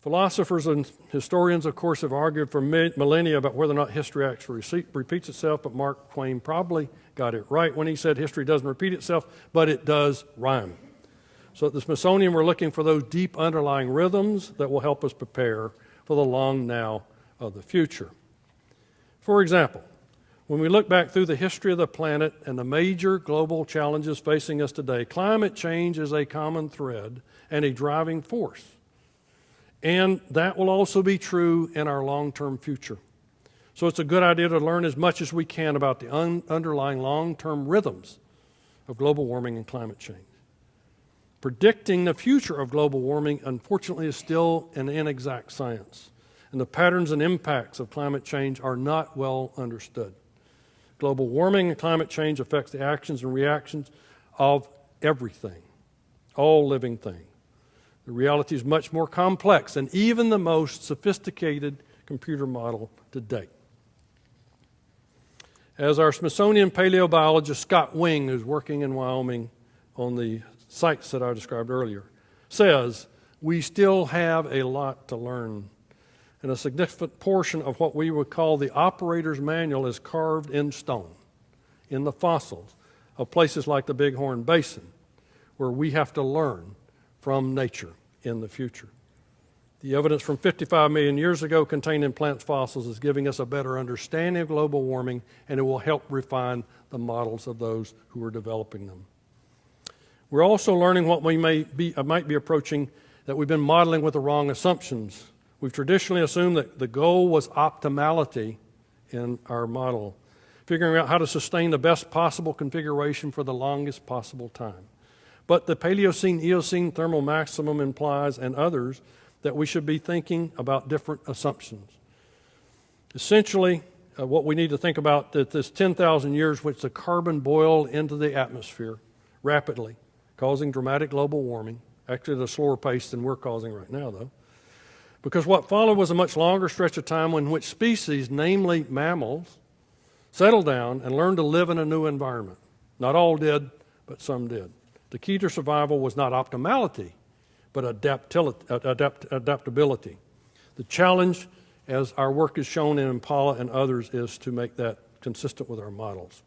Philosophers and historians, of course, have argued for millennia about whether or not history actually repeats itself, but Mark Twain probably got it right when he said history doesn't repeat itself, but it does rhyme. So at the Smithsonian, we're looking for those deep underlying rhythms that will help us prepare for the long now of the future. For example, when we look back through the history of the planet and the major global challenges facing us today, climate change is a common thread and a driving force. And that will also be true in our long-term future. So it's a good idea to learn as much as we can about the underlying long-term rhythms of global warming and climate change. Predicting the future of global warming, unfortunately, is still an inexact science, and the patterns and impacts of climate change are not well understood. Global warming and climate change affects the actions and reactions of everything, all living things. The reality is much more complex than even the most sophisticated computer model to date. As our Smithsonian paleobiologist Scott Wing, who's working in Wyoming on the sites that I described earlier, says, we still have a lot to learn. And a significant portion of what we would call the operator's manual is carved in stone, in the fossils of places like the Bighorn Basin, where we have to learn from nature in the future. The evidence from 55 million years ago contained in plant fossils is giving us a better understanding of global warming, and it will help refine the models of those who are developing them. We're also learning what we might be approaching that we've been modeling with the wrong assumptions. We've traditionally assumed that the goal was optimality in our model, figuring out how to sustain the best possible configuration for the longest possible time. But the Paleocene-Eocene thermal maximum implies, and others, that we should be thinking about different assumptions. Essentially, what we need to think about that this 10,000 years which the carbon boiled into the atmosphere rapidly, causing dramatic global warming, actually at a slower pace than we're causing right now, though, because what followed was a much longer stretch of time in which species, namely mammals, settled down and learned to live in a new environment. Not all did, but some did. The key to survival was not optimality, but adaptability. The challenge, as our work is shown in Impala and others, is to make that consistent with our models.